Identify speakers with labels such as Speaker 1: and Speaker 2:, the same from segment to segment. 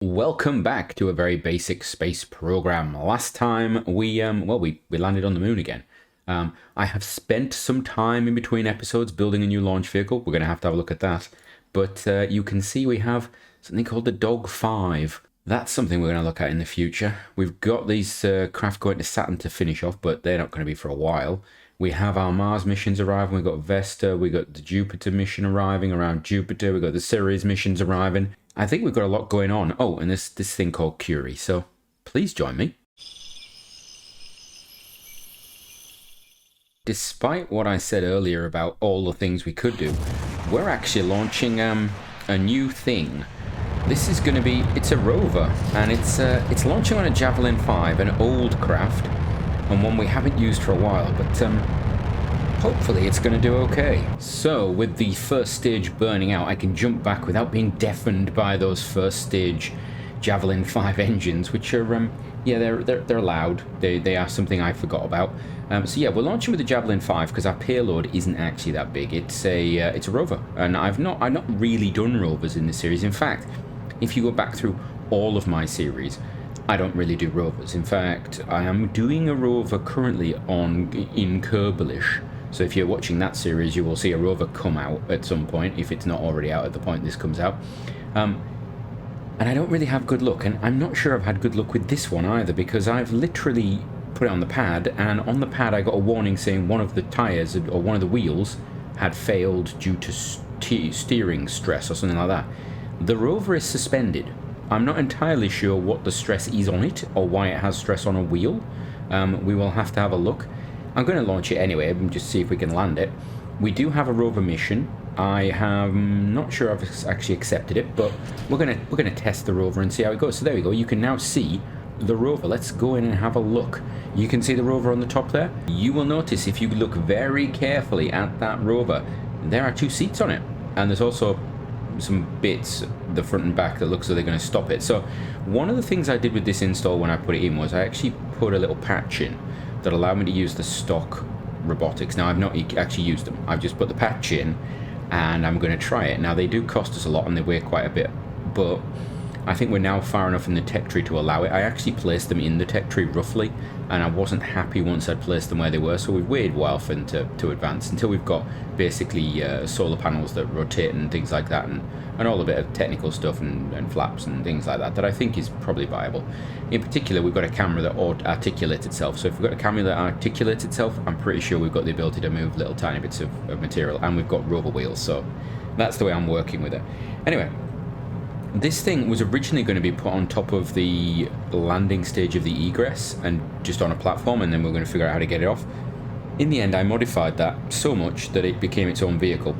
Speaker 1: Welcome back to a very basic space program. Last time we landed on the moon again. I have spent some time in between episodes building a new launch vehicle. We're going to have a look at that. But you can see we have something called the Dog 5. That's something we're going to look at in the future. We've got these craft going to Saturn to finish off, but they're not going to be for a while. We have our Mars missions arriving. We've got Vesta. We've got the Jupiter mission arriving around Jupiter. We've got the Ceres missions arriving. I think we've got a lot going on. Oh, and this thing called Curie. So please join me. Despite what I said earlier about all the things we could do, we're actually launching a new thing. This is going to be, it's a rover, and it's launching on a Javelin 5, an old craft, and one we haven't used for a while, but hopefully it's going to do okay. So with the first stage burning out, I can jump back without being deafened by those first stage Javelin 5 engines, which are they're loud. They are something I forgot about. So yeah, we're launching with the Javelin 5 because our payload isn't actually that big. It's a rover, and I've not really done rovers in this series. In fact, if you go back through all of my series, I don't really do rovers. In fact, I am doing a rover currently in Kerbalish. So if you're watching that series, you will see a rover come out at some point, if it's not already out at the point this comes out. And I don't really have good luck, and I'm not sure I've had good luck with this one either, because I've literally put it on the pad, and on the pad I got a warning saying one of the tyres, or one of the wheels, had failed due to steering stress or something like that. The rover is suspended. I'm not entirely sure what the stress is on it, or why it has stress on a wheel. We will have to have a look. I'm going to launch it anyway and just see if we can land it. We do have a rover mission. I'm not sure I've actually accepted it, but we're gonna test the rover and see how it goes. So there we go. You can now see the rover. Let's go in and have a look. You can see the rover on the top there. You will notice if you look very carefully at that rover, there are two seats on it, and there's also some bits, the front and back, that looks like they're going to stop it. So one of the things I did with this install when I put it in was I actually put a little patch in that allowed me to use the stock robotics. Now, I've not actually used them. I've just put the patch in, and I'm going to try it. Now, they do cost us a lot, and they weigh quite a bit, but I think we're now far enough in the tech tree to allow it. I actually placed them in the tech tree roughly, and I wasn't happy once I'd placed them where they were, so we've waited a while for them to advance until we've got basically solar panels that rotate and things like that, and all a bit of technical stuff and flaps and things like that I think is probably viable. In particular, we've got a camera that articulates itself, so if we've got a camera that articulates itself, I'm pretty sure we've got the ability to move little tiny bits of material, and we've got rover wheels, so that's the way I'm working with it. Anyway, this thing was originally going to be put on top of the landing stage of the egress and just on a platform, and then we're going to figure out how to get it off. In the end, I modified that so much that it became its own vehicle,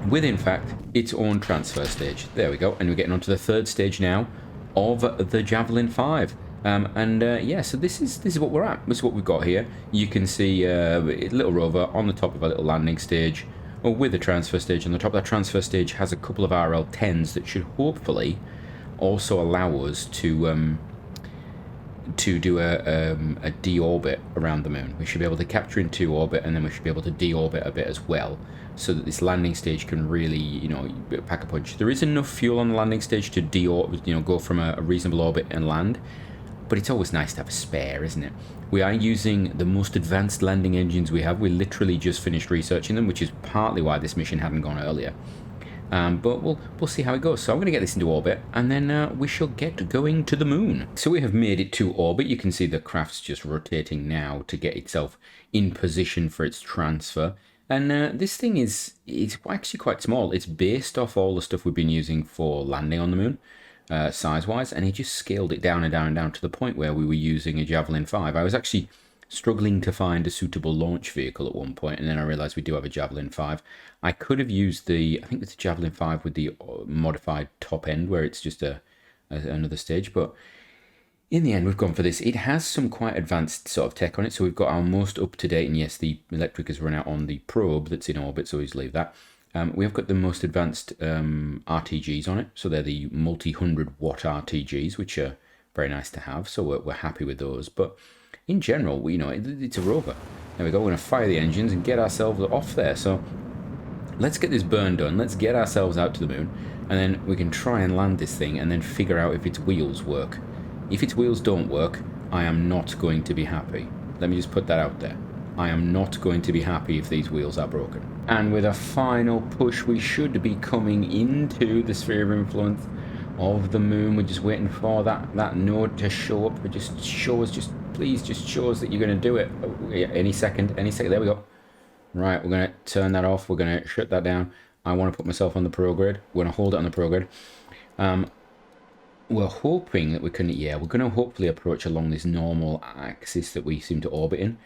Speaker 1: with in fact its own transfer stage. There we go, and we're getting onto the third stage now of the Javelin 5. So this is what we're at. This is what we've got here. You can see a little rover on the top of a little landing stage, or with a transfer stage on the top. That transfer stage has a couple of RL-10s that should hopefully also allow us to do a deorbit around the moon. We should be able to capture into orbit, and then we should be able to deorbit a bit as well, so that this landing stage can really, pack a punch. There is enough fuel on the landing stage to go from a reasonable orbit and land, but it's always nice to have a spare, isn't it? We are using the most advanced landing engines we have. We literally just finished researching them, which is partly why this mission hadn't gone earlier. But we'll see how it goes. So I'm going to get this into orbit, and then we shall get going to the moon. So we have made it to orbit. You can see the craft's just rotating now to get itself in position for its transfer. And this thing is actually quite small. It's based off all the stuff we've been using for landing on the moon, size-wise, and he just scaled it down and down and down to the point where we were using a Javelin 5. I was actually struggling to find a suitable launch vehicle at one point, and then I realized we do have a Javelin 5. I could have used I think it's a Javelin 5 with the modified top end, where it's just another stage, but in the end we've gone for this. It has some quite advanced sort of tech on it, so we've got our most up-to-date, and yes, the electric has run out on the probe that's in orbit, so we'll leave that. We have got the most advanced RTGs on it, so they're the multi-100 watt RTGs, which are very nice to have, so we're happy with those. But in general, it's a rover. There we go, we're going to fire the engines and get ourselves off there. So let's get this burn done. Let's get ourselves out to the moon. and then we can try and land this thing and then figure out if its wheels work. If its wheels don't work, I am not going to be happy. Let me just put that out there. I am not going to be happy if these wheels are broken. And with a final push, we should be coming into the sphere of influence of the moon. We're just waiting for that node to show up. It just show us, please just show us that you're going to do it. Oh, yeah, any second. There we go. Right, we're going to turn that off. We're going to shut that down. I want to put myself on the prograde. We're going to hold it on the prograde. We're hoping that we can, we're going to hopefully approach along this normal axis that we seem to orbit in.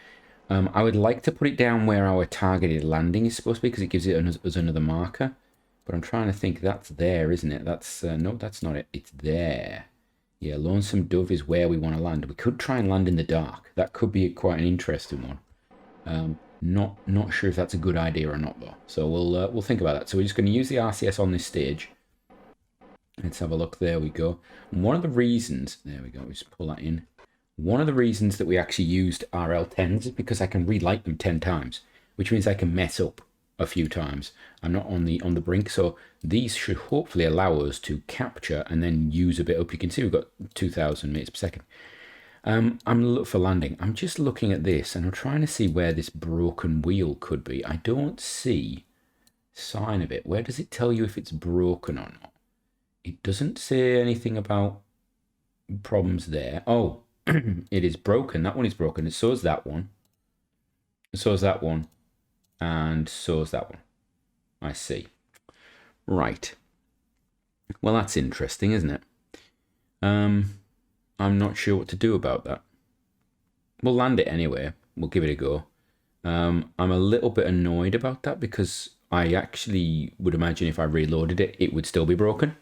Speaker 1: I would like to put it down where our targeted landing is supposed to be, because it gives it us another marker. But I'm trying to think, that's there, isn't it? That's no, that's not it. It's there. Yeah, Lonesome Dove is where we want to land. We could try and land in the dark. That could be quite an interesting one. Not sure if that's a good idea or not, though. So we'll think about that. So we're just going to use the RCS on this stage. Let's have a look. There we go. And one of the reasons, there we go, we just pull that in. One of the reasons that we actually used RL10s is because I can relight them 10 times, which means I can mess up a few times. I'm not on the brink, so these should hopefully allow us to capture and then use a bit up. You can see we've got 2,000 meters per second. I'm looking for landing. I'm just looking at this and I'm trying to see where this broken wheel could be. I don't see sign of it. Where does it tell you if it's broken or not? It doesn't say anything about problems there. Oh, it is broken. That one is broken. So is that one. So is that one. And so is that one. I see. Right. Well, that's interesting, isn't it? I'm not sure what to do about that. We'll land it anyway. We'll give it a go. I'm a little bit annoyed about that because I actually would imagine if I reloaded it, it would still be broken.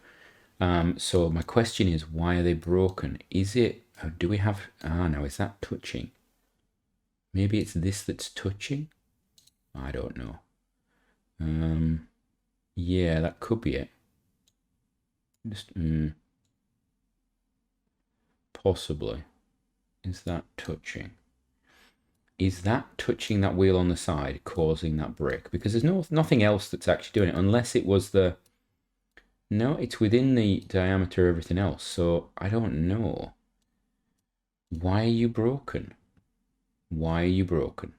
Speaker 1: So my question is, why are they broken? Is it, do we have, no, is that touching? Maybe it's this that's touching? I don't know. Yeah, that could be it. Just, possibly. Is that touching? Is that touching that wheel on the side causing that break? Because there's nothing else that's actually doing it, unless it was the... No, it's within the diameter of everything else, so I don't know. Why are you broken? Why are you broken?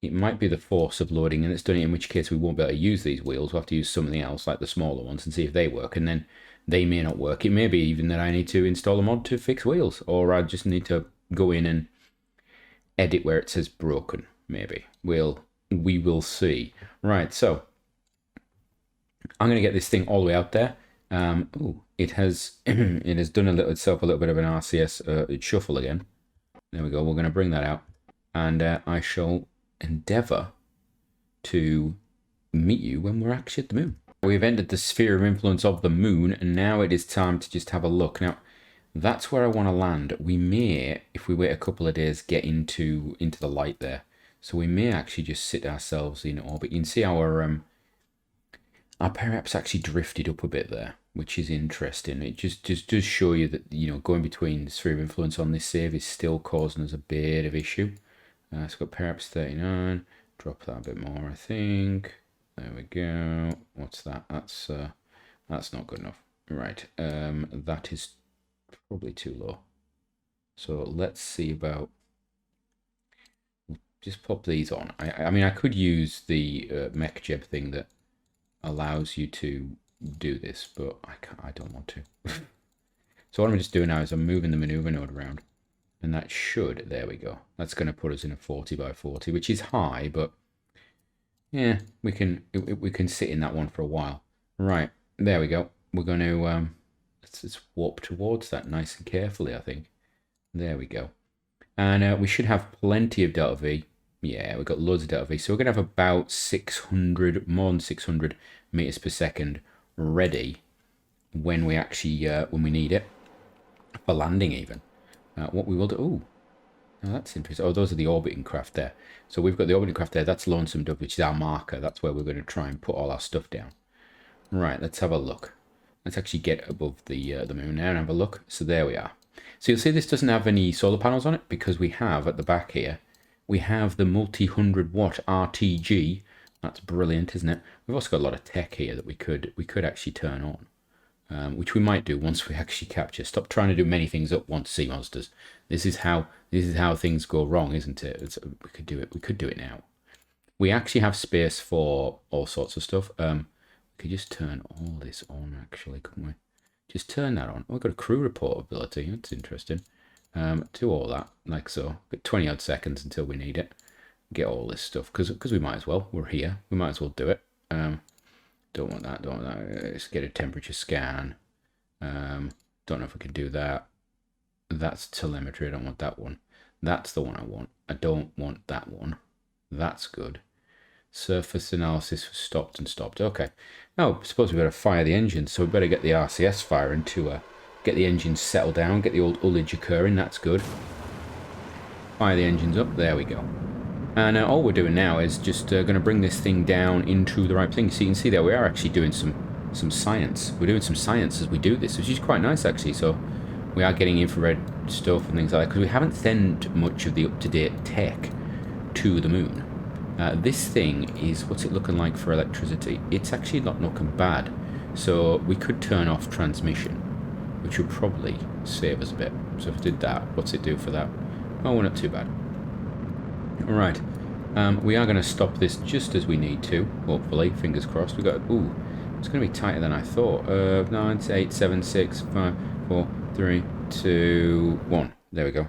Speaker 1: It might be the force of loading and it's done it, in which case we won't be able to use these wheels. We'll have to use something else, like the smaller ones, and see if they work, and then they may not work. It may be even that I need to install a mod to fix wheels, or I just need to go in and edit where it says broken, maybe. We will see. Right, so I'm going to get this thing all the way out there. It has it has done itself a little bit of an RCS shuffle again. There we go. We're going to bring that out, and I shall endeavour to meet you when we're actually at the moon. We've entered the sphere of influence of the moon, and now it is time to just have a look. Now, that's where I want to land. We may, if we wait a couple of days, get into the light there. So we may actually just sit ourselves in orbit. You can see our perhaps actually drifted up a bit there, which is interesting. It just does show you that, you know, going between the sphere of influence on this save is still causing us a bit of issue. It's got perhaps 39. Drop that a bit more, I think. There we go. What's that? That's not good enough. Right. That is probably too low. So let's see about. Just pop these on. I mean, I could use the MechJeb thing that allows you to do this, but I don't want to. So what I'm just doing now is I'm moving the maneuver node around, and that should, there we go. That's going to put us in a 40 by 40, which is high, but yeah, we can sit in that one for a while. Right, there we go. We're going to let's warp towards that nice and carefully, I think. There we go. And we should have plenty of delta V. Yeah, we've got loads of delta V. So we're going to have about 600, more than 600 meters per second ready when we actually, when we need it, for landing even. What we will do, oh, that's interesting. Oh, those are the orbiting craft there. So we've got the orbiting craft there. That's Lonesome Dove, which is our marker. That's where we're going to try and put all our stuff down. Right, let's have a look. Let's actually get above the moon now and have a look. So there we are. So you'll see this doesn't have any solar panels on it, because we have at the back here, we have the multi-100 watt RTG That's brilliant, isn't it? We've also got a lot of tech here that we could actually turn on, which we might do once we actually capture. Stop trying to do many things at once, sea monsters. This is how things go wrong, isn't it? We could do it. We could do it now. We actually have space for all sorts of stuff. We could just turn all this on, actually, couldn't we? Just turn that on. Oh, we've got a crew report ability. That's interesting. Do all that, like so. Got 20 odd seconds until we need it. Get all this stuff, because we might as well. We're here. We might as well do it. Don't want that. Don't want that. Let's get a temperature scan. Don't know if we can do that. That's telemetry. I don't want that one. That's the one I want. I don't want that one. That's good. Surface analysis was stopped and stopped. Okay. Now, I suppose we better fire the engines, so we better get the RCS firing to get the engines settled down, get the old ullage occurring. That's good. Fire the engines up. There we go. And all we're doing now is just going to bring this thing down into the right thing. So you can see there we are actually doing some science. We're doing some science as we do this, which is quite nice actually. So we are getting infrared stuff and things like that, because we haven't sent much of the up-to-date tech to the moon. This thing is, what's it looking like for electricity? It's actually not looking bad. So we could turn off transmission, which would probably save us a bit. So if I did that, what's it do for that? Oh, we're not too bad. Alright, we are going to stop this just as we need to, hopefully, fingers crossed. We got, ooh, it's going to be tighter than I thought. 9, 8, 7, 6, 5, 4, 3, 2, 1. There we go.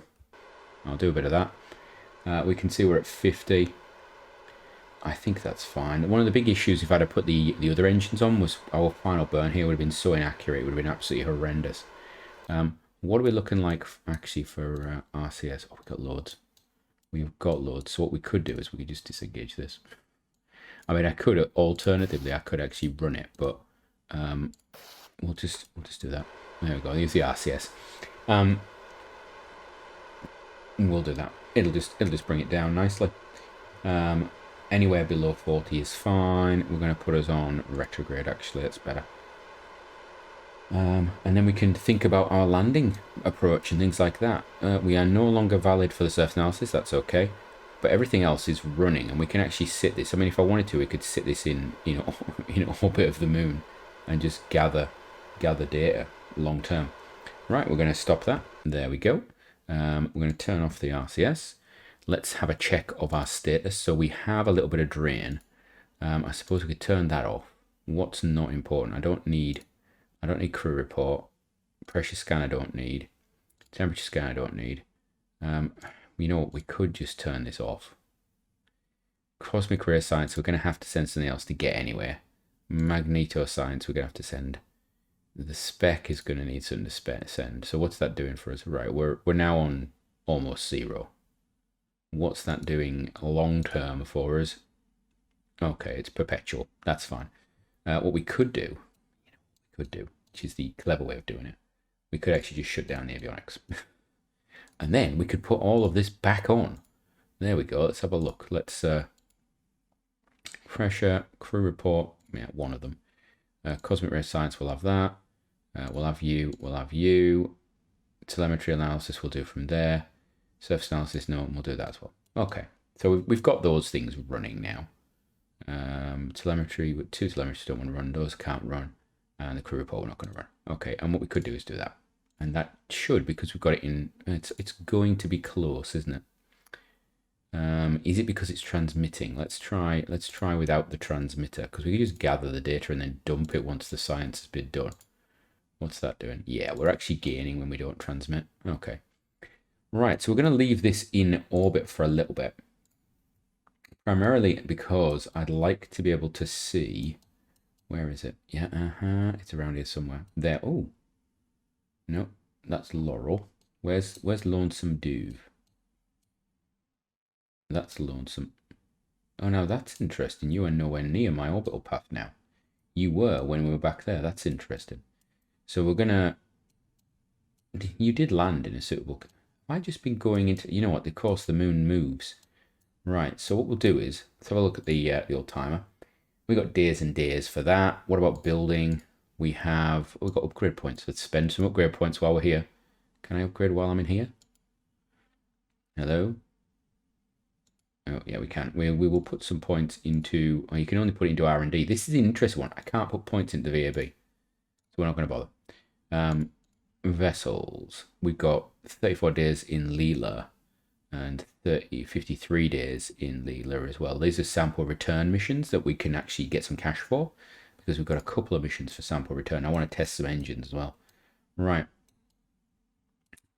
Speaker 1: I'll do a bit of that. We can see we're at 50. I think that's fine. One of the big issues if I'd have put the other engines on was our final burn here would have been so inaccurate. It would have been absolutely horrendous. What are we looking like actually for RCS? Oh, we've got loads. We've got loads. So what we could do is we could just disengage this. I mean, I could alternatively, I could actually run it, but we'll just do that. There we go. Use the RCS. We'll do that. It'll just bring it down nicely. Anywhere below 40 is fine. We're going to put us on retrograde, actually. That's better. And then we can think about our landing approach and things like that. We are no longer valid for the surface analysis. That's okay. But everything else is running, and we can actually sit this. I mean, if I wanted to, we could sit this in, in orbit of the moon and just gather data long term. Right, we're going to stop that. There we go. We're going to turn off the RCS. Let's have a check of our status. So we have a little bit of drain. I suppose we could turn that off. What's not important? I don't need crew report. Pressure scan I don't need. Temperature scan I don't need. You know what? We could just turn this off. Cosmic ray science, we're going to have to send something else to get anywhere. Magneto science, we're going to have to send. The spec is going to need something to send. So what's that doing for us? Right, we're now on almost 0. What's that doing long term for us? Okay, it's perpetual. That's fine. What we could do, which is the clever way of doing it, we could actually just shut down the avionics. And then we could put all of this back on. There we go. Let's have a look. Let's pressure, crew report. Yeah, one of them. Cosmic ray science, we'll have that. We'll have you. Telemetry analysis we'll do from there. Surface analysis, no, we'll do that as well. Okay, so we've got those things running now. Telemetry, with 2 telemetries don't want to run. Those can't run. And the crew report we're not going to run. Okay, and what we could do is do that. And that should, because we've got it in, it's going to be close, isn't it? Is it because it's transmitting? Let's try without the transmitter, because we can just gather the data and then dump it once the science has been done. What's that doing? Yeah, we're actually gaining when we don't transmit. Okay. Right, so we're going to leave this in orbit for a little bit. Primarily because I'd like to be able to see... Where is it? Yeah, it's around here somewhere. There. Oh. No, that's Laurel. Where's Lonesome Duve? That's Lonesome. Oh, now that's interesting. You are nowhere near my orbital path now. You were when we were back there. That's interesting. So we're going to... You did land in a suitable... Have I just been going into... You know what? Of course, the moon moves. Right, so what we'll do is... Let's have a look at the old timer. We got days and days for that. What about building? We've got upgrade points. Let's spend some upgrade points while we're here. Can I upgrade while I'm in here? Hello? Oh, yeah, we can. We will put some points into... Well, you can only put it into R&D. This is an interesting one. I can't put points into VAB. So we're not going to bother. Vessels. We've got 34 days in Leela and 53 days in Leela as well. These are sample return missions that we can actually get some cash for, because we've got a couple of missions for sample return. I want to test some engines as well. Right.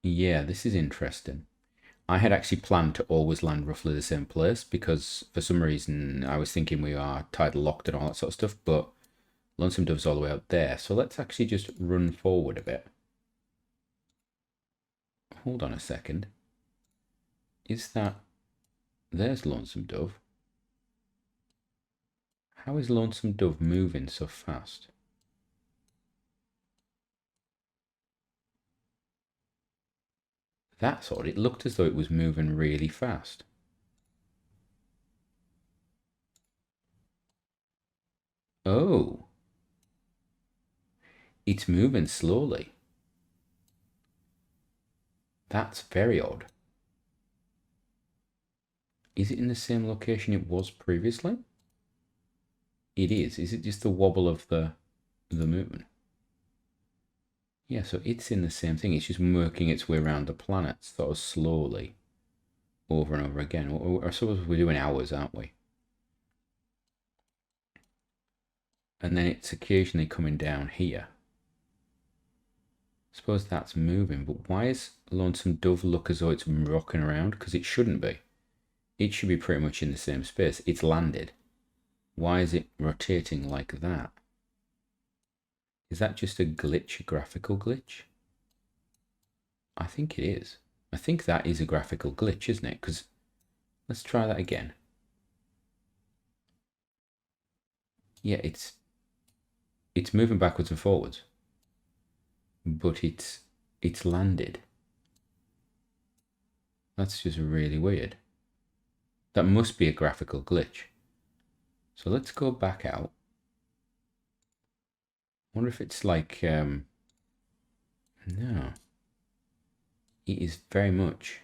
Speaker 1: Yeah, this is interesting. I had actually planned to always land roughly the same place, because for some reason I was thinking we are tidal locked and all that sort of stuff, but Lonesome Dove's all the way out there. So let's actually just run forward a bit. Hold on a second. Is that... There's Lonesome Dove. How is Lonesome Dove moving so fast? That's odd. It looked as though it was moving really fast. Oh. It's moving slowly. That's very odd. Is it in the same location it was previously? It is. Is it just the wobble of the moon? Yeah, so it's in the same thing. It's just working its way around the planet sort of slowly over and over again. I suppose we're doing hours, aren't we? And then it's occasionally coming down here. I suppose that's moving, but why is Lonesome Dove look as though it's rocking around? Because it shouldn't be. It should be pretty much in the same space. It's landed. Why is it rotating like that? Is that just a glitch, a graphical glitch? I think it is. I think that is a graphical glitch, isn't it? Because let's try that again. Yeah, it's moving backwards and forwards, but it's landed. That's just really weird. That must be a graphical glitch. So let's go back out. I wonder if it's like, no. It is very much.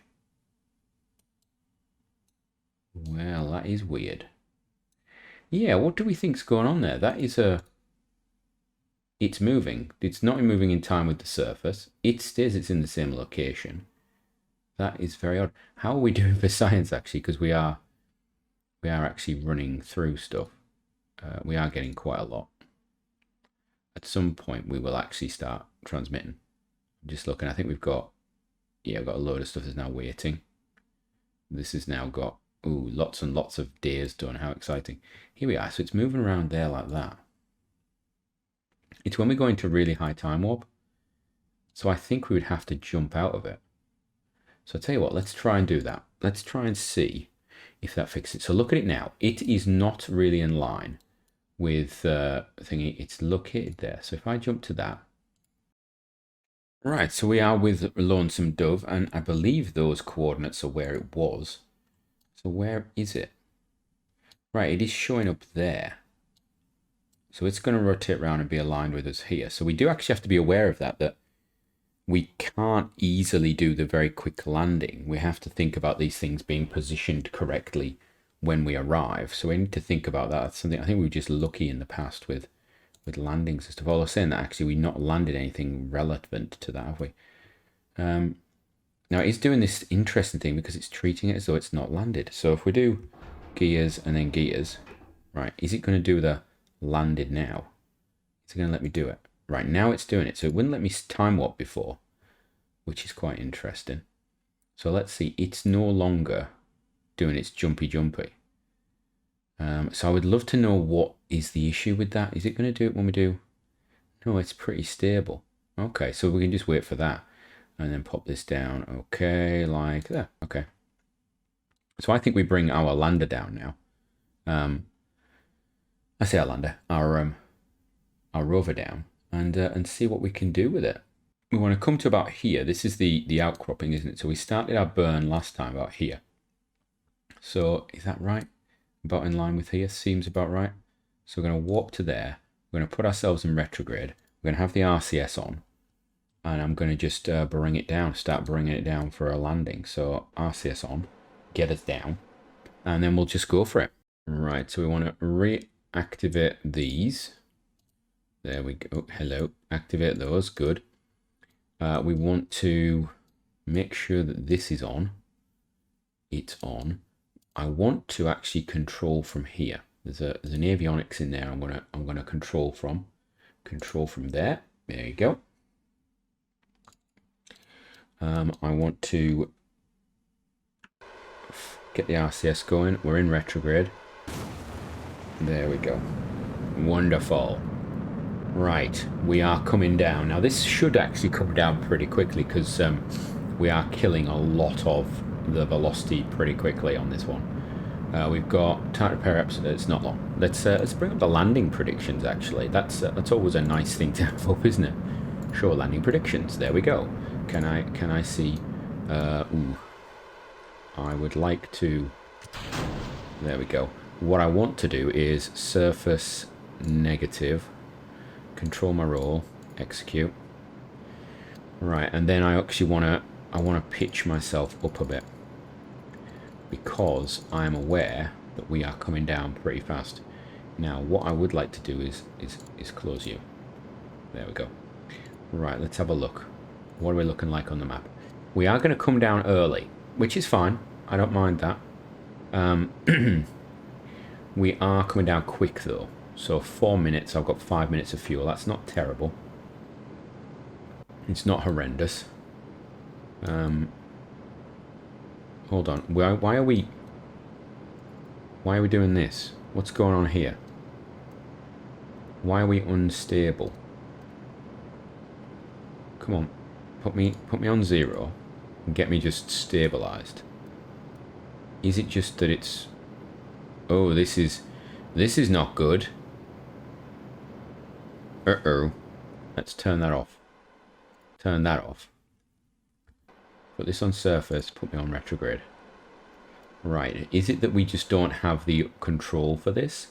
Speaker 1: Well, that is weird. Yeah, what do we think's going on there? That is a... It's moving. It's not moving in time with the surface. It stays it's in the same location. That is very odd. How are we doing for science, actually? Because we are actually running through stuff. We are getting quite a lot. At some point, we will actually start transmitting. Just looking, I think we've got... Yeah, we've got a load of stuff that's now waiting. This has now got... Ooh, lots and lots of days done. How exciting. Here we are. So it's moving around there like that. It's when we go into really high time warp. So I think we would have to jump out of it. So I'll tell you what, let's try and do that. Let's try and see if that fixes it. So look at it now. It is not really in line with thingy. It's located there. So if I jump to that. Right, so we are with Lonesome Dove, and I believe those coordinates are where it was. So where is it? Right, it is showing up there. So it's going to rotate around and be aligned with us here. So we do actually have to be aware of that we can't easily do the very quick landing. We have to think about these things being positioned correctly when we arrive. So we need to think about that. That's something I think we were just lucky in the past with landings and stuff. Although saying that, actually, we've not landed anything relevant to that, have we? Now, it's doing this interesting thing because it's treating it as though it's not landed. So if we do gears and then gears, right, is it going to do the landed now? Is it going to let me do it? Right, now it's doing it. So it wouldn't let me time warp before, which is quite interesting. So let's see. It's no longer doing its jumpy. So I would love to know what is the issue with that. Is it going to do it when we do? No, it's pretty stable. Okay, so we can just wait for that and then pop this down. Okay, like that. Okay. So I think we bring our lander down now. I say our lander, our rover down, and see what we can do with it. We want to come to about here. This is the outcropping, isn't it? So we started our burn last time about here. So is that right? About in line with here, seems about right. So we're going to warp to there. We're going to put ourselves in retrograde. We're going to have the RCS on, and I'm going to just bring it down, start bringing it down for a landing. So RCS on, get us down. and then we'll just go for it. Right, so we want to reactivate these. There we go. Hello, activate those. Good. We want to make sure that this is on. It's on. I want to actually control from here. There's an avionics in there. I'm gonna control from. Control from there. There you go. I want to get the RCS going. We're in retrograde. There we go. Wonderful. Right, we are coming down. Now this should actually come down pretty quickly because we are killing a lot of the velocity pretty quickly on this one. We've got time to repair episode. It's not long. Let's bring up the landing predictions. Actually, that's always a nice thing to have up, isn't it? Sure, landing predictions. There we go. Can I see? Ooh, I would like to. There we go. What I want to do is surface negative. Control my roll, execute. Right, and then I actually want to pitch myself up a bit because I'm aware that we are coming down pretty fast. Now, what I would like to do is close you. There we go. Right, let's have a look. What are we looking like on the map? We are going to come down early, which is fine. I don't mind that. We are coming down quick though. So 4 minutes, I've got 5 minutes of fuel. That's not terrible. It's not horrendous. Hold on. Why are we doing this? What's going on here? Why are we unstable? Come on. Put me on 0 and get me just stabilized. Is it just that it's... Oh, this is not good. Uh-oh. Let's turn that off. Turn that off. Put this on surface, put me on retrograde. Right, is it that we just don't have the control for this?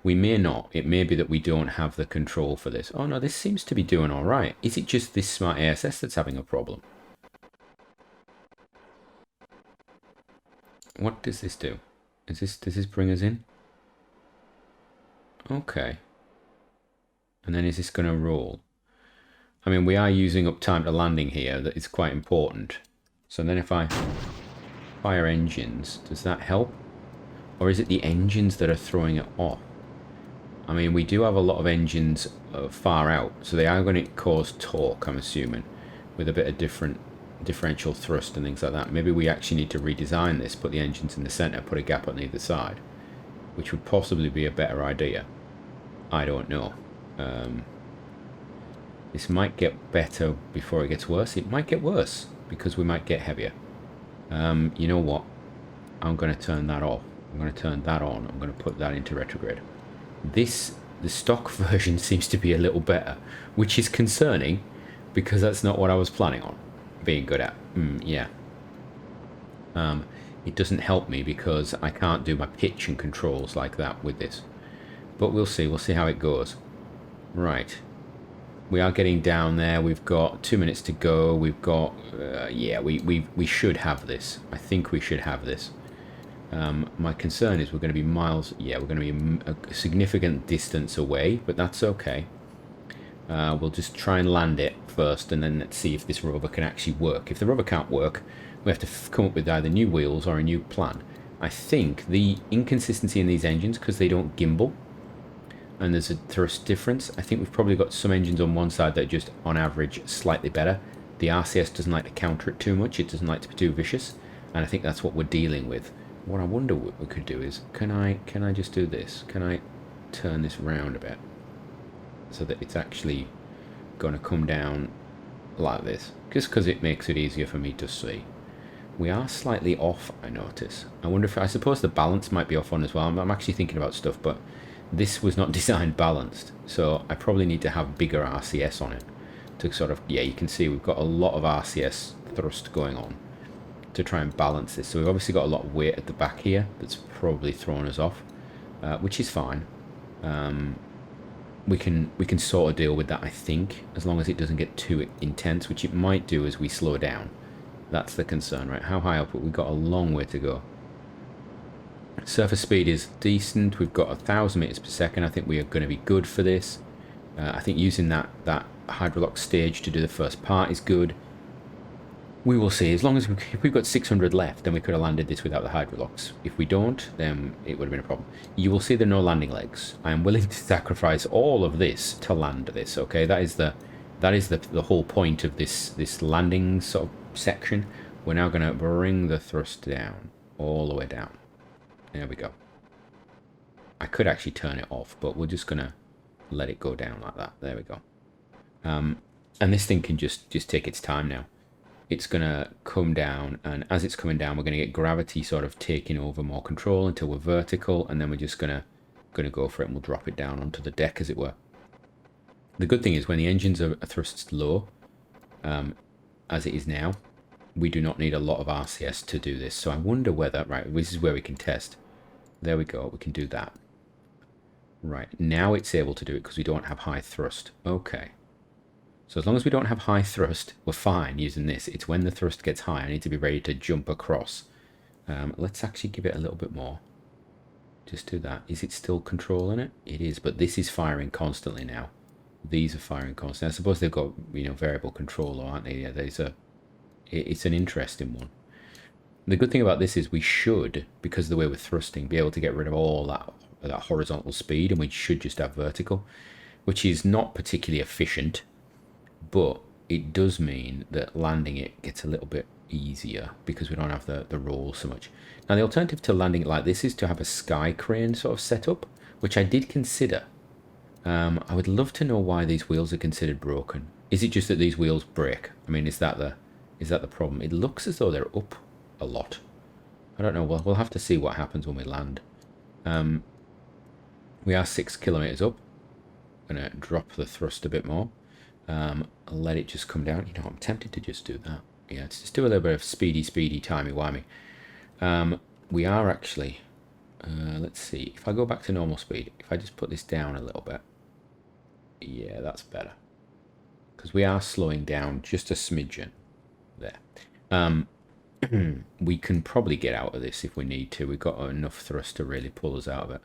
Speaker 1: We may not. It may be that we don't have the control for this. Oh no, this seems to be doing alright. Is it just this smart ASS that's having a problem? What does this do? Does this bring us in? Okay. And then is this going to roll? I mean, we are using up time to landing here. That is quite important. So then if I fire engines, does that help? Or is it the engines that are throwing it off? I mean, we do have a lot of engines far out. So they are going to cause torque, I'm assuming. With a bit of differential thrust and things like that. Maybe we actually need to redesign this. Put the engines in the center, put a gap on either side. Which would possibly be a better idea. I don't know. This might get better before it gets worse. It might get worse because we might get heavier. You know what? I'm going to turn that off. I'm going to turn that on. I'm going to put that into retrograde. The stock version seems to be a little better, which is concerning because that's not what I was planning on being good at. Yeah. It doesn't help me because I can't do my pitch and controls like that with this. But we'll see. We'll see how it goes. Right. We are getting down there. We've got 2 minutes to go. We've got... yeah, we should have this. I think we should have this. My concern is we're going to be miles... Yeah, we're going to be a significant distance away, but that's okay. We'll just try and land it first, and then let's see if this rover can actually work. If the rover can't work, we have to come up with either new wheels or a new plan. I think the inconsistency in these engines, because they don't gimbal, and there's a thrust difference. I think we've probably got some engines on one side that are just, on average, slightly better. The RCS doesn't like to counter it too much. It doesn't like to be too vicious, and I think that's what we're dealing with. What I wonder what we could do is, can I just do this? Can I turn this round a bit so that it's actually going to come down like this? Just because it makes it easier for me to see. We are slightly off, I notice. I wonder if... I suppose the balance might be off on as well. I'm actually thinking about stuff, but... This was not designed balanced, so I probably need to have bigger RCS on it to sort of, yeah, you can see we've got a lot of RCS thrust going on to try and balance this. So we've obviously got a lot of weight at the back here that's probably throwing us off, which is fine. We can sort of deal with that, I think, as long as it doesn't get too intense, which it might do as we slow down. That's the concern, right? How high up? We've got a long way to go. Surface speed is decent. We've got 1,000 meters per second. I think we are going to be good for this. I think using that hydrolock stage to do the first part is good. We will see. As long as if we've got 600 left, then we could have landed this without the hydrolocks. If we don't, then it would have been a problem. You will see the no landing legs. I am willing to sacrifice all of this to land this. Okay, that is the whole point of this landing sort of section. We're now going to bring the thrust down, all the way down. There we go. I could actually turn it off, but we're just going to let it go down like that. There we go. And this thing can just take its time now. It's going to come down, and as it's coming down, we're going to get gravity sort of taking over more control until we're vertical, and then we're just going to go for it, and we'll drop it down onto the deck, as it were. The good thing is when the engines are thrust low, as it is now, we do not need a lot of RCS to do this. So I wonder whether, right, this is where we can test. There we go, we can do that. Right, now it's able to do it because we don't have high thrust. Okay. So as long as we don't have high thrust, we're fine using this. It's when the thrust gets high, I need to be ready to jump across. Let's actually give it a little bit more. Just do that. Is it still controlling it? It is, but this is firing constantly now. These are firing constantly. I suppose they've got, variable control, aren't they? Yeah, it's an interesting one. The good thing about this is we should, because of the way we're thrusting, be able to get rid of all that horizontal speed, and we should just have vertical, which is not particularly efficient. But it does mean that landing it gets a little bit easier because we don't have the roll so much. Now, the alternative to landing it like this is to have a sky crane sort of setup, which I did consider. I would love to know why these wheels are considered broken. Is it just that these wheels break? I mean, is that the problem? It looks as though they're up a lot. I don't know. We'll have to see what happens when we land. We are 6 kilometers up. I'm going to drop the thrust a bit more. Let it just come down. I'm tempted to just do that. Yeah, let's just do a little bit of speedy, timey-wimey. We are actually, let's see, if I go back to normal speed, if I just put this down a little bit, yeah, that's better. Because we are slowing down just a smidgen there. We can probably get out of this if we need to. We've got enough thrust to really pull us out of it.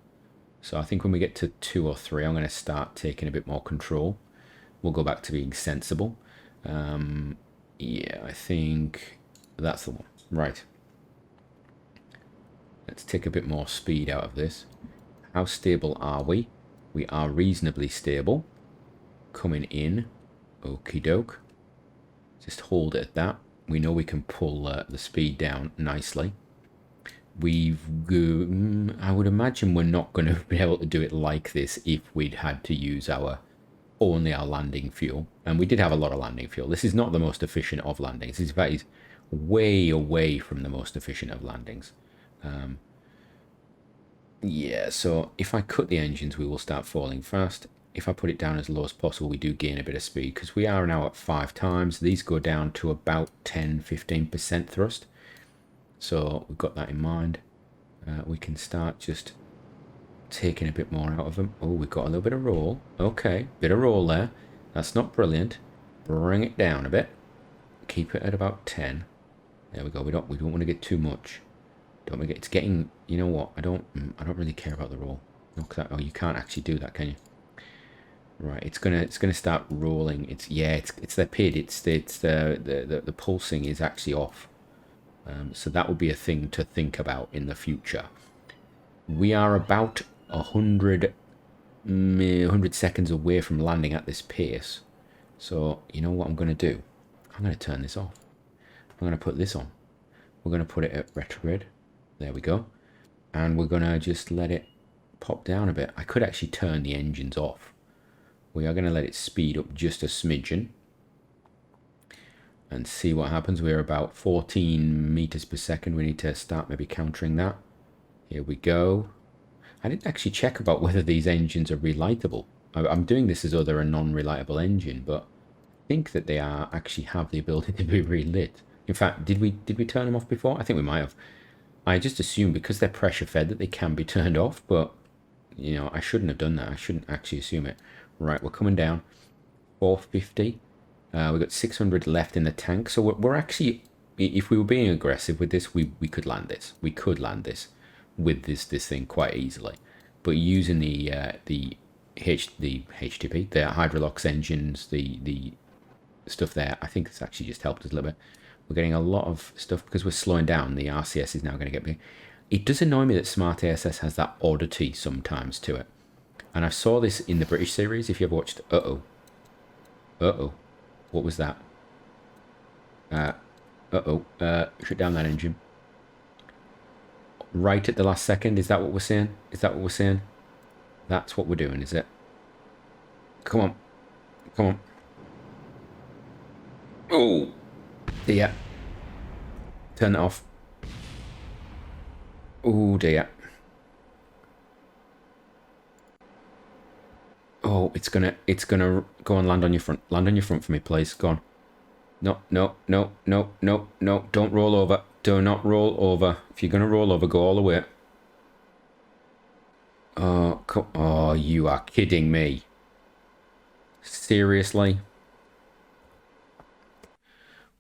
Speaker 1: So I think when we get to 2 or 3, I'm going to start taking a bit more control. We'll go back to being sensible. Yeah, I think that's the one. Right. Let's take a bit more speed out of this. How stable are we? We are reasonably stable. Coming in. Okie doke. Just hold it at that. We know we can pull the speed down nicely. I would imagine we're not going to be able to do it like this if we'd had to use only our landing fuel, and we did have a lot of landing fuel. This is not the most efficient of landings. This is way away from the most efficient of landings. Yeah, so if I cut the engines, we will start falling fast. If I put it down as low as possible, we do gain a bit of speed because we are now at 5 times. These go down to about 10-15% thrust. So we've got that in mind. We can start just taking a bit more out of them. Oh, we've got a little bit of roll. Okay, bit of roll there. That's not brilliant. Bring it down a bit. Keep it at about 10. There we go. We don't want to get too much. Don't we get? It's getting. You know what? I don't really care about the roll. No, oh, you can't actually do that, can you? Right. It's gonna start rolling. It's the PID. It's the pulsing is actually off. So that would be a thing to think about in the future. We are about 100 seconds away from landing at this pace. So, you know what I'm going to do? I'm going to turn this off. I'm going to put this on. We're going to put it at retrograde. There we go. And we're going to just let it pop down a bit. I could actually turn the engines off. We are going to let it speed up just a smidgen. And see what happens. We're about 14 meters per second. We need to start maybe countering that. Here we go. I didn't actually check about whether these engines are relightable. I'm doing this as though they're a non-relightable engine, but I think that they actually have the ability to be relit. In fact, did we turn them off before? I think we might have. I just assumed because they're pressure fed that they can be turned off, but I shouldn't have done that. I shouldn't actually assume it. Right, we're coming down. 450. We've got 600 left in the tank, so we're actually, if we were being aggressive with this, we could land this. We could land this. with this thing quite easily. But using the HTP, the Hydrolox engines, the stuff there, I think it's actually just helped us a little bit. We're getting a lot of stuff because we're slowing down. The RCS is now going to get big. It does annoy me that Smart ASS has that oddity sometimes to it. And I saw this in the British series. If you ever watched, what was that? Shut down that engine. Right at the last second. Is that what we're saying? Is that what we're saying? That's what we're doing, is it? Come on. Come on. Oh, dear. Turn that off. Oh, dear. Oh, it's gonna go and land on your front. Land on your front for me, please. Go on. No, no, no, no, no, no. Don't roll over. Do not roll over. If you're gonna roll over, go all the way. Oh, oh, you are kidding me. Seriously?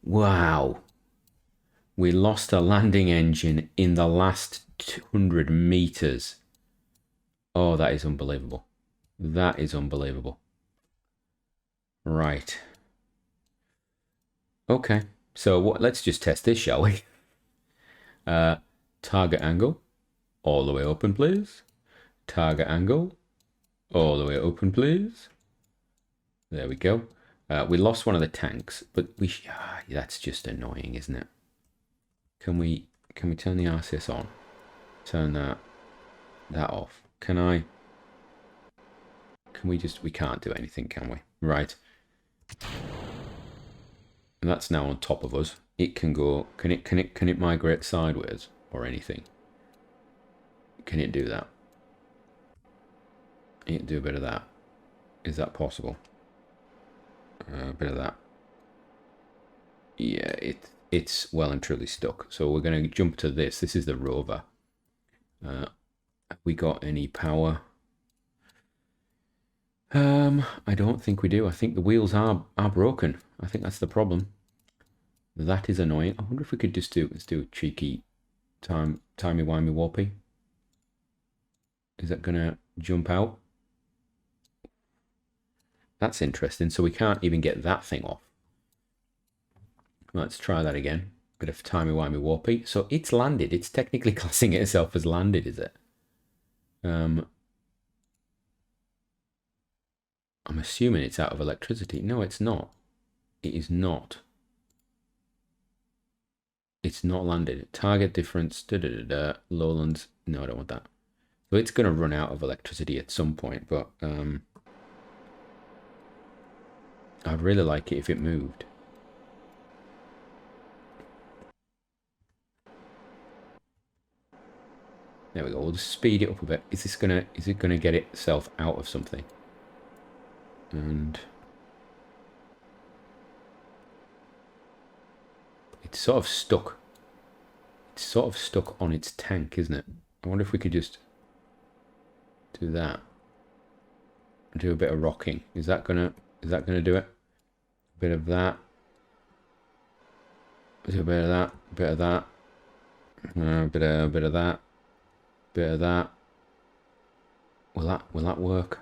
Speaker 1: Wow. We lost a landing engine in the last 200 meters. Oh, that is unbelievable. That is unbelievable. Right. Okay. So let's just test this, shall we? Target angle. All the way open, please. Target angle. All the way open, please. There we go. We lost one of the tanks, but that's just annoying, isn't it? Can we turn the RCS on? Turn that off. Can we can't do anything, can we? Right. And that's now on top of us. It can go, can it migrate sideways or anything? Can it do that? It can do a bit of that. Is that possible? A bit of that. Yeah, it's well and truly stuck. So we're going to jump to this. This is the rover. Have we got any power? I don't think we do. I think the wheels are broken. I think that's the problem. That is annoying. I wonder if we could just let's do a cheeky timey-wimey warpy. Is that gonna jump out? That's interesting. So we can't even get that thing off. Let's try that again. Bit of timey-wimey warpy. So it's landed. It's technically classing itself as landed, is it? I'm assuming it's out of electricity. No, it's not. It is not. It's not landed. Target difference. Lowlands. No, I don't want that. So it's going to run out of electricity at some point, but I'd really like it if it moved. There we go. We'll just speed it up a bit. Is it gonna get itself out of something? And it's sort of stuck. It's sort of stuck on its tank, isn't it? I wonder if we could just do that. Do a bit of rocking. Is that gonna do it? A bit of that. Do a bit of that. Bit of that. Bit of that. Bit of that. Will that work?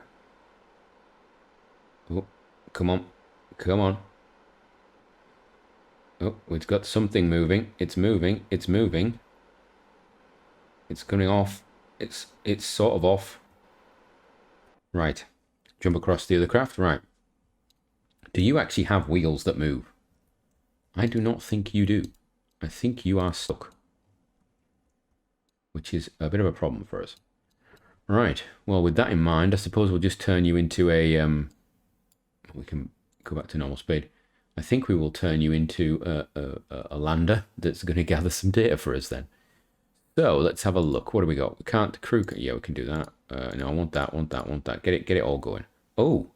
Speaker 1: Oh, come on. Come on. Oh, we've got something moving. It's moving. It's moving. It's coming off. It's sort of off. Right. Jump across the other craft. Right. Do you actually have wheels that move? I do not think you do. I think you are stuck. Which is a bit of a problem for us. Right. Well, with that in mind, I suppose we'll just turn you into a... we can go back to normal speed. I think we will turn you into a lander that's going to gather some data for us then. So let's have a look. What do we got? We can't crew. Yeah, we can do that. No, I want that. Want that. Want that. Get it all going. Oh.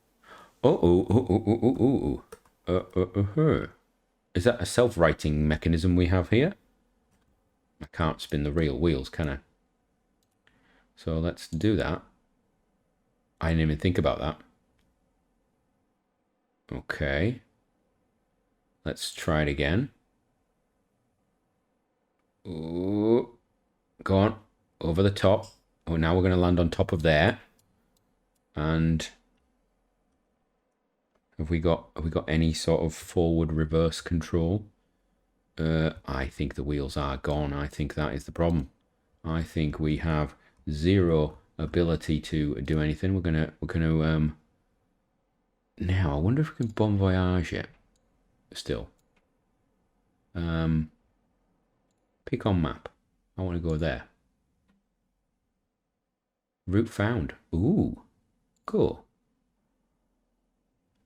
Speaker 1: Is that a self-righting mechanism we have here? I can't spin the real wheels, can I? So let's do that. I didn't even think about that. Okay. Let's try it again. Ooh. Go on. over the top. Oh, now we're going to land on top of there. And have we got any sort of forward reverse control? I think the wheels are gone. I think that is the problem. I think we have zero ability to do anything. We're gonna now I wonder if we can bon voyage it still. Pick on map. I want to go there. Route found. Ooh, cool.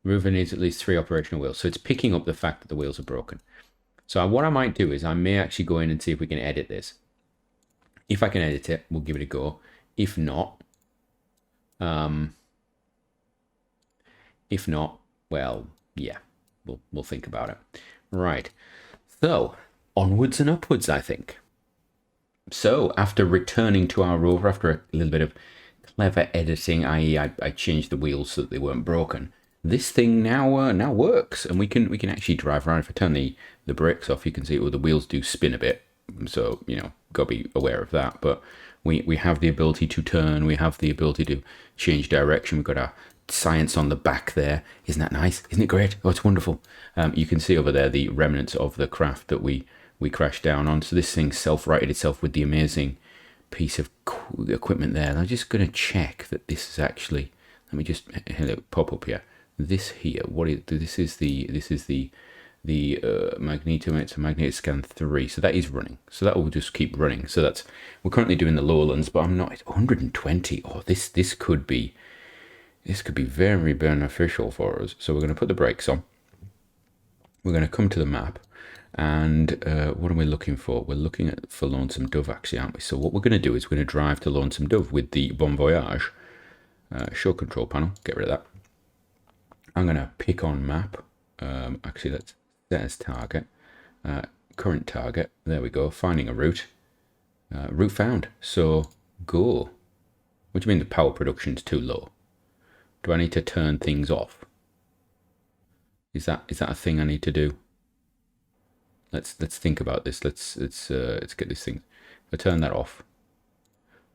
Speaker 1: Rover needs at least 3 operational wheels, so it's picking up the fact that the wheels are broken. So what I might do is I may actually go in and see if we can edit this. If I can edit it, we'll give it a go. If not, well, yeah, we'll think about it. Right. So onwards and upwards, I think. So after returning to our rover, after a little bit of clever editing, i.e., I changed the wheels so that they weren't broken. This thing now works, and we can actually drive around. If I turn the brakes off, you can see the wheels do spin a bit. So gotta be aware of that. But we have the ability to turn. We have the ability to change direction. We've got our science on the back there. Isn't that nice? Isn't it great? Oh, it's wonderful. You can see over there the remnants of the craft that we crashed down on. So this thing self-righted itself with the amazing piece of equipment there. And I'm just going to check that this is actually. Let me just pop up here. This here, this is the magnetometer magnetic scan 3. So that is running. So that will just keep running. So we're currently doing the lowlands, but I'm not. It's 120. Oh, this could be very beneficial for us. So we're going to put the brakes on. We're going to come to the map. And what are we looking for? We're looking for Lonesome Dove, actually, aren't we? So what we're going to do is we're going to drive to Lonesome Dove with the Bon Voyage. Show control panel. Get rid of that. I'm going to pick on map. Actually, let's set as target. Current target. There we go. Finding a route. Route found. So go. What do you mean the power production's too low? Do I need to turn things off? Is that a thing I need to do? Let's think about this. Let's get this thing. If I turn that off,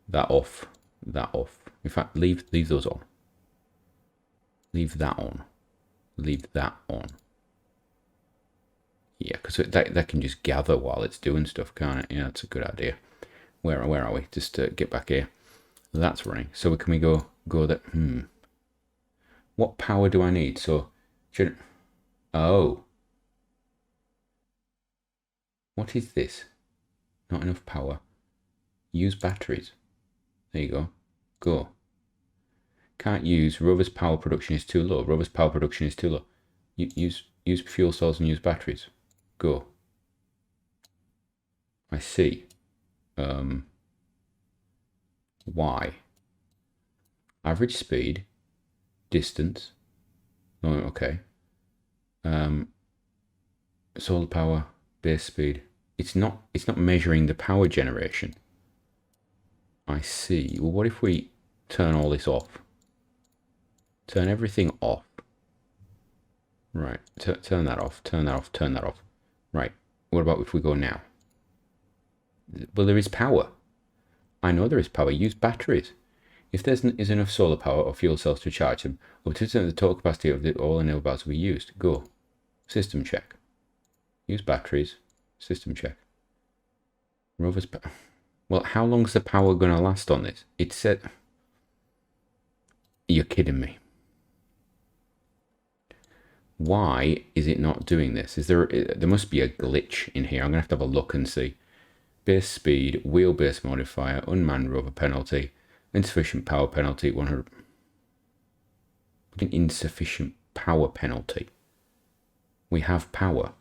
Speaker 1: that off, that off. In fact, leave those on. Leave that on. Leave that on. Yeah, because that can just gather while it's doing stuff, can't it? Yeah, that's a good idea. Where are we? Just get back here. That's running. So can we go that? What power do I need? So oh. What is this? Not enough power. Use batteries. There you go. Go. Can't use. Rover's power production is too low. Rover's power production is too low. Use fuel cells and use batteries. Go. I see. Why? Average speed. Distance. Oh, okay. Solar power. Base speed. It's not measuring the power generation. I see. Well, what if we turn all this off? Turn everything off. Right. Turn that off. Turn that off. Turn that off. Right. What about if we go now? Well, there is power. I know there is power. Use batteries. If there is enough solar power or fuel cells to charge them, up to the total capacity of all enable bars will be used. Go. System check. Use batteries. System check. Rover's well, how long is the power going to last on this? It said. You're kidding me. Why is it not doing this? There must be a glitch in here. I'm going to have a look and see. Base speed, wheelbase modifier, unmanned rover penalty, insufficient power penalty, 100. An insufficient power penalty. We have power.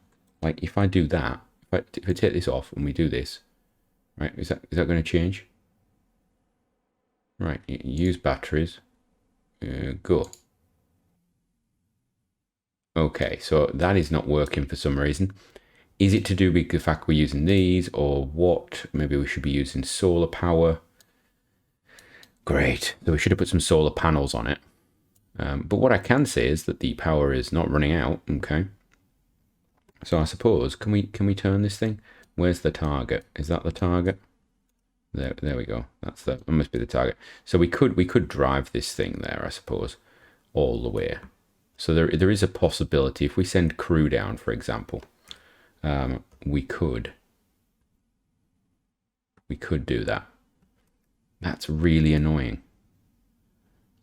Speaker 1: Like if I do that, if I take this off and we do this, right? Is that going to change? Right. Use batteries. Go. Okay, so that is not working for some reason. Is it to do with the fact we're using these or what? Maybe we should be using solar power. Great. So we should have put some solar panels on it. But what I can say is that the power is not running out. Okay. So I suppose, can we turn this thing? Where's the target? Is that the target? There we go. That must be the target. So we could drive this thing there, I suppose, all the way. So there is a possibility if we send crew down, for example, we could do that. That's really annoying.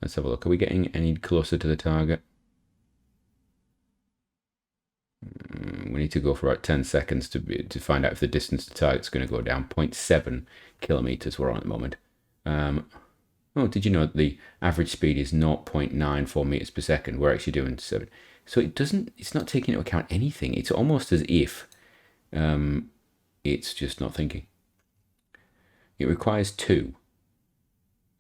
Speaker 1: Let's have a look. Are we getting any closer to the target? We need to go for about 10 seconds to find out if the distance to target is going to go down. 0.7 kilometers we're on at the moment. Oh, did you know that the average speed is 0.94 meters per second? We're actually doing 7. So it's not taking into account anything. It's almost as if it's just not thinking. It requires 2.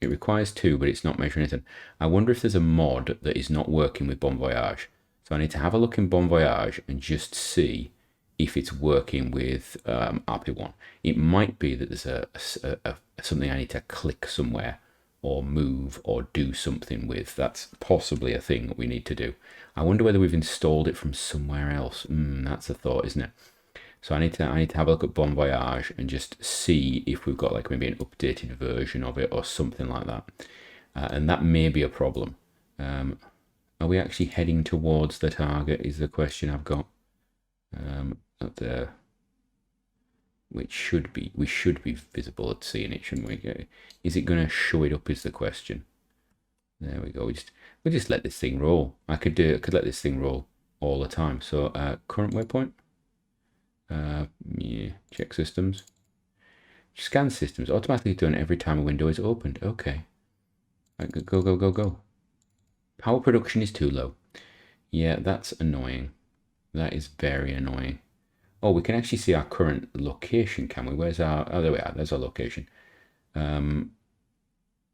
Speaker 1: It requires 2, but it's not measuring anything. I wonder if there's a mod that is not working with Bon Voyage. So I need to have a look in Bon Voyage and just see if it's working with RP-1. It might be that there's something I need to click somewhere or move or do something with. That's possibly a thing that we need to do. I wonder whether we've installed it from somewhere else. That's a thought, isn't it? So I need to have a look at Bon Voyage and just see if we've got like maybe an updated version of it or something like that. And that may be a problem. Are we actually heading towards the target is the question I've got. Up there. We should be visible at seeing it, shouldn't we? Is it going to show it up is the question. There we go. We'll just let this thing roll. I could let this thing roll all the time. So current waypoint. Yeah, check systems. Scan systems. Automatically done every time a window is opened. Okay. Go. Power production is too low. Yeah, that's annoying. That is very annoying. Oh, we can actually see our current location, can we? Where's our... Oh, there we are. There's our location. Oh,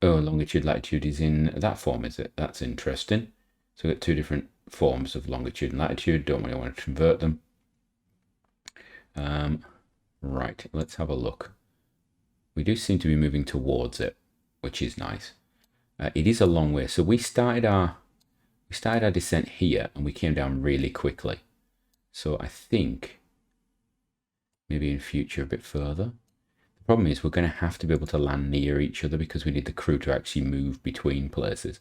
Speaker 1: longitude, latitude is in that form, is it? That's interesting. So we've got 2 different forms of longitude and latitude. Don't really want to convert them. Right, let's have a look. We do seem to be moving towards it, which is nice. It is a long way. So we started our descent here and we came down really quickly. So I think maybe in future a bit further. The problem is we're going to have to be able to land near each other because we need the crew to actually move between places.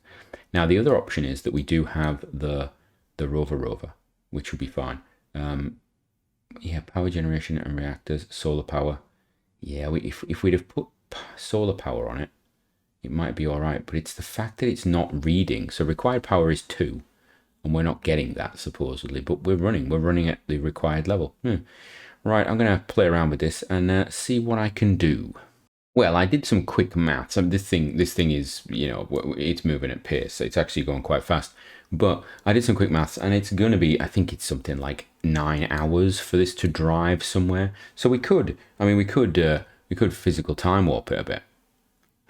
Speaker 1: Now the other option is that we do have the rover, which would be fine. Yeah, power generation and reactors, solar power. Yeah, if we'd have put solar power on it, it might be all right. But it's the fact that it's not reading. So required power is 2, and we're not getting that supposedly. But we're running at the required level. Right, I'm going to play around with this and see what I can do. Well, I did some quick maths. This thing is, you know, it's moving at pace. It's actually going quite fast. But I did some quick maths, and it's going to be, I think it's something like 9 hours for this to drive somewhere. So we could physical time warp it a bit.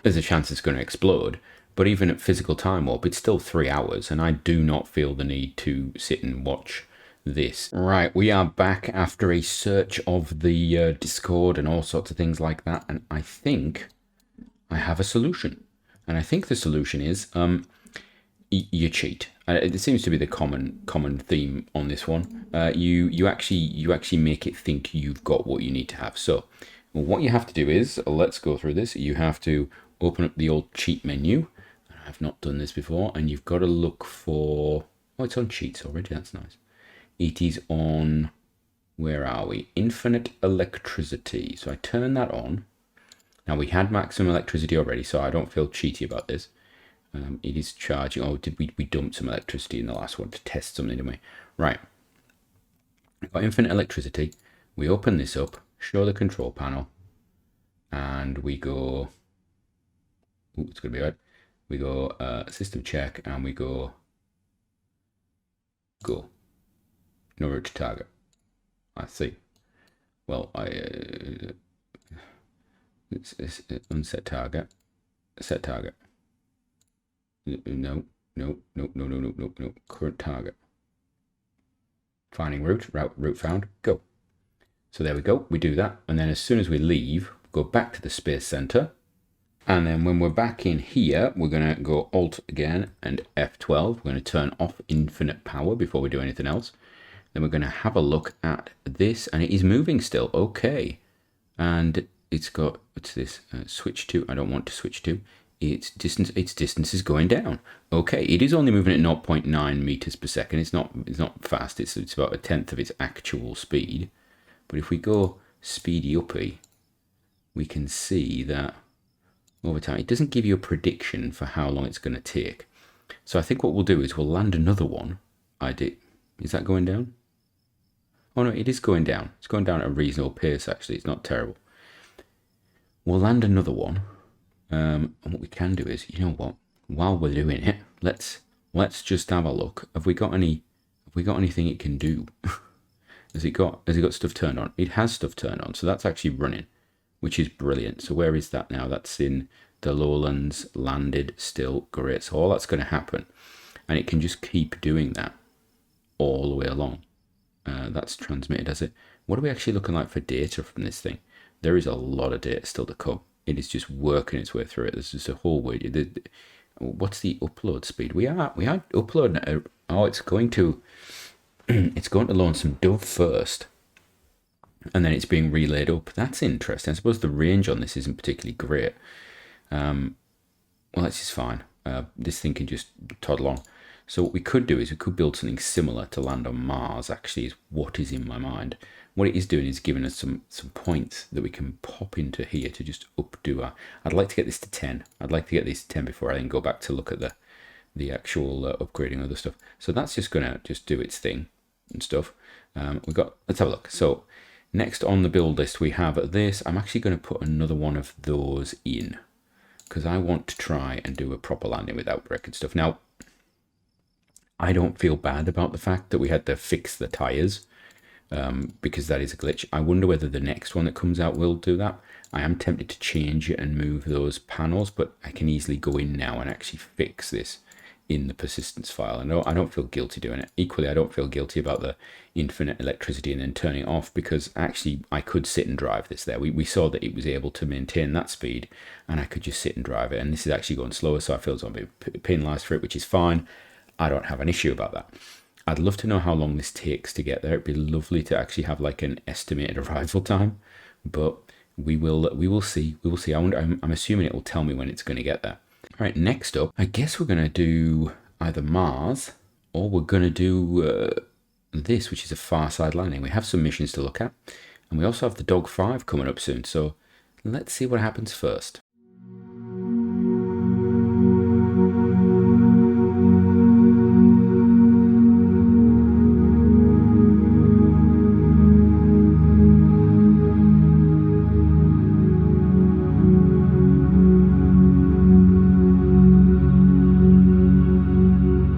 Speaker 1: There's a chance it's going to explode, but even at physical time warp, it's still 3 hours, and I do not feel the need to sit and watch this. Right, we are back after a search of the Discord and all sorts of things like that, and I think I have a solution. And I think the solution is you cheat. It seems to be the common theme on this one. You actually make it think you've got what you need to have. So what you have to do is, let's go through this. You have to open up the old cheat menu. I've not done this before, and you've got to look for... Oh, it's on cheats already. That's nice. It is on... Where are we? Infinite electricity. So I turn that on. Now we had maximum electricity already, so I don't feel cheaty about this. It is charging. Oh, did we dump some electricity in the last one to test something, didn't we? Right. We've got infinite electricity. We open this up, show the control panel, and we go... Ooh, it's going to be right. We go system check, and we go... No route to target. I see. Well, it's unset target. Set target. No. Current target. Finding route found. Go. So there we go. We do that. And then as soon as we leave, go back to the Space Center. And then when we're back in here, we're going to go Alt again and F12. We're going to turn off infinite power before we do anything else. Then we're going to have a look at this. And it is moving still. Okay. And it's got, what's this? Switch to, I don't want to switch to. Its distance is going down. Okay, it is only moving at 0.9 meters per second. It's not fast. It's about a tenth of its actual speed. But if we go speedy uppy, we can see that over time, it doesn't give you a prediction for how long it's going to take. So I think what we'll do is we'll land another one. Is that going down? Oh no, it is going down. It's going down at a reasonable pace, actually. It's not terrible. We'll land another one. And what we can do is, you know what? While we're doing it, let's just have a look. Have we got anything it can do? Has it got stuff turned on? It has stuff turned on, so that's actually running, which is brilliant. So where is that now? That's in the lowlands, landed still. Great. So all that's going to happen, and it can just keep doing that all the way along. That's transmitted as it. What are we actually looking like for data from this thing? There is a lot of data still to come. It is just working its way through it. There's just a whole way. What's the upload speed? We are uploading. It's going to launch some Dove first, and then it's being relayed up. That's interesting. I suppose the range on this isn't particularly great. Well, that's just fine. This thing can just toddle on. So what we could do is we could build something similar to land on Mars, actually, is what is in my mind. What it is doing is giving us some points that we can pop into here to just updo our... I'd like to get this to 10. I'd like to get this to 10 before I then go back to look at the actual upgrading other stuff. So that's just going to just do its thing and stuff. Let's have a look. So next on the build list, we have this. I'm actually going to put another one of those in because I want to try and do a proper landing with outbreak and stuff. Now, I don't feel bad about the fact that we had to fix the tires because that is a glitch. I wonder whether the next one that comes out will do that. I am tempted to change it and move those panels, but I can easily go in now and actually fix this in the persistence file. I don't feel guilty doing it. Equally, I don't feel guilty about the infinite electricity and then turning it off, because actually I could sit and drive this there. We saw that it was able to maintain that speed, and I could just sit and drive it. And this is actually going slower, so I feel it's going to be penalized for it, which is fine. I don't have an issue about that. I'd love to know how long this takes to get there. It'd be lovely to actually have like an estimated arrival time, but we will see. We will see. I'm assuming it will tell me when it's going to get there. All right, next up, I guess we're going to do either Mars or we're going to do this, which is a far side landing. We have some missions to look at, and we also have the Dog 5 coming up soon. So let's see what happens first.